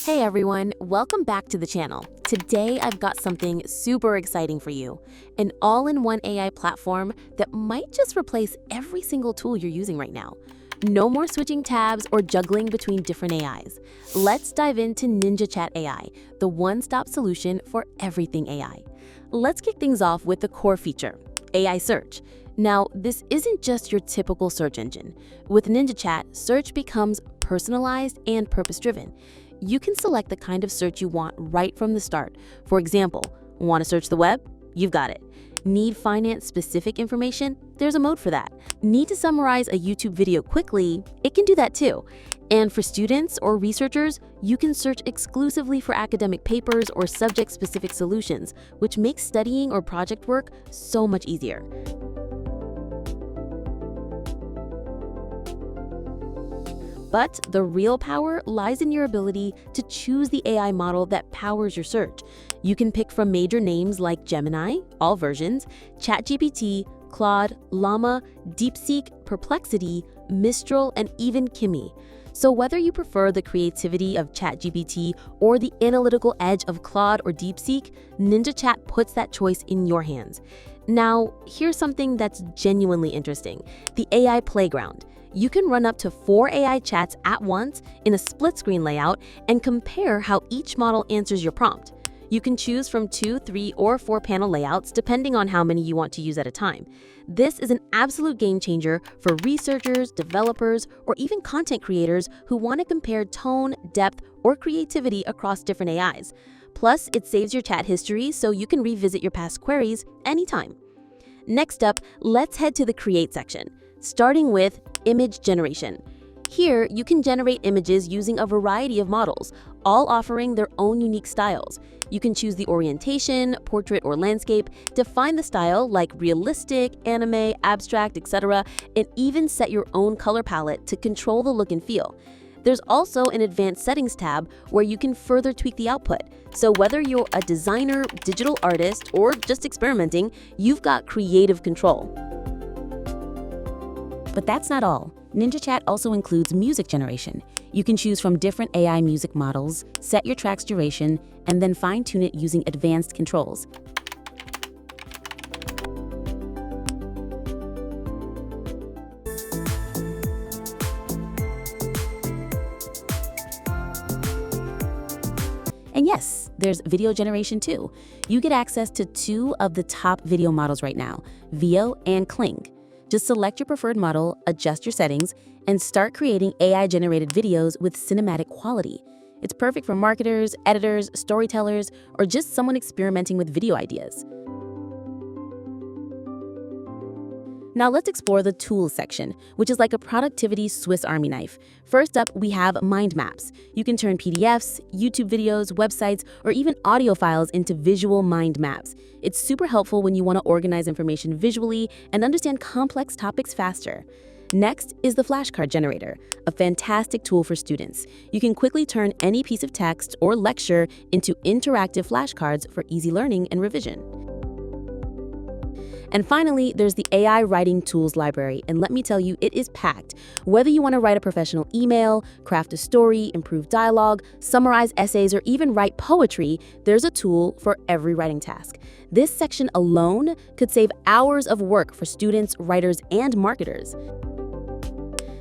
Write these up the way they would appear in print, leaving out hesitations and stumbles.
Hey everyone, welcome back to the channel. Today I've got something super exciting for you, an all-in-one AI platform that might just replace every single tool you're using right now. No more switching tabs or juggling between different AIs. Let's dive into NinjaChat AI, the one-stop solution for everything AI. Let's kick things off with the core feature, AI search. Now, this isn't just your typical search engine. With NinjaChat, search becomes personalized and purpose-driven. You can select the kind of search you want right from the start. For example, want to search the web? You've got it. Need finance-specific information? There's a mode for that. Need to summarize a YouTube video quickly? It can do that too. And for students or researchers, you can search exclusively for academic papers or subject-specific solutions, which makes studying or project work so much easier. But the real power lies in your ability to choose the AI model that powers your search. You can pick from major names like Gemini, all versions, ChatGPT, Claude, Llama, DeepSeek, Perplexity, Mistral, and even Kimi. So whether you prefer the creativity of ChatGPT or the analytical edge of Claude or DeepSeek, NinjaChat puts that choice in your hands. Now, here's something that's genuinely interesting, the AI playground. You can run up to 4 AI chats at once in a split-screen layout and compare how each model answers your prompt. You can choose from 2, 3, or 4 panel layouts depending on how many you want to use at a time. This is an absolute game changer for researchers, developers, or even content creators who want to compare tone, depth, or creativity across different AIs. Plus, it saves your chat history so you can revisit your past queries anytime. Next up, let's head to the Create section, starting with image generation. Here, you can generate images using a variety of models, all offering their own unique styles. You can choose the orientation, portrait or landscape, define the style like realistic, anime, abstract, etc., and even set your own color palette to control the look and feel. There's also an advanced settings tab where you can further tweak the output. So whether you're a designer, digital artist, or just experimenting, you've got creative control. But that's not all. NinjaChat also includes music generation. You can choose from different AI music models, set your track's duration, and then fine-tune it using advanced controls. And yes, there's video generation too. You get access to 2 of the top video models right now, VEO and Kling. Just select your preferred model, adjust your settings, and start creating AI-generated videos with cinematic quality. It's perfect for marketers, editors, storytellers, or just someone experimenting with video ideas. Now let's explore the Tools section, which is like a productivity Swiss Army knife. First up, we have mind maps. You can turn PDFs, YouTube videos, websites, or even audio files into visual mind maps. It's super helpful when you want to organize information visually and understand complex topics faster. Next is the flashcard generator, a fantastic tool for students. You can quickly turn any piece of text or lecture into interactive flashcards for easy learning and revision. And finally, there's the AI Writing Tools library, and let me tell you, it is packed. Whether you want to write a professional email, craft a story, improve dialogue, summarize essays, or even write poetry, there's a tool for every writing task. This section alone could save hours of work for students, writers, and marketers.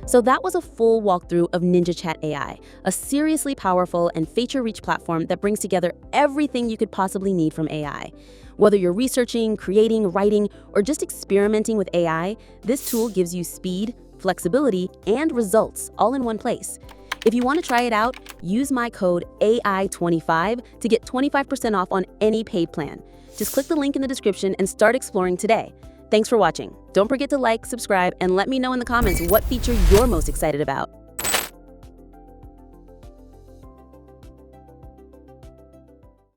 So that was a full walkthrough of NinjaChat AI, a seriously powerful and feature-rich platform that brings together everything you could possibly need from AI. Whether you're researching, creating, writing, or just experimenting with AI, this tool gives you speed, flexibility, and results all in one place. If you want to try it out, use my code AI25 to get 25% off on any paid plan. Just click the link in the description and start exploring today. Thanks for watching. Don't forget to like, subscribe, and let me know in the comments what feature you're most excited about.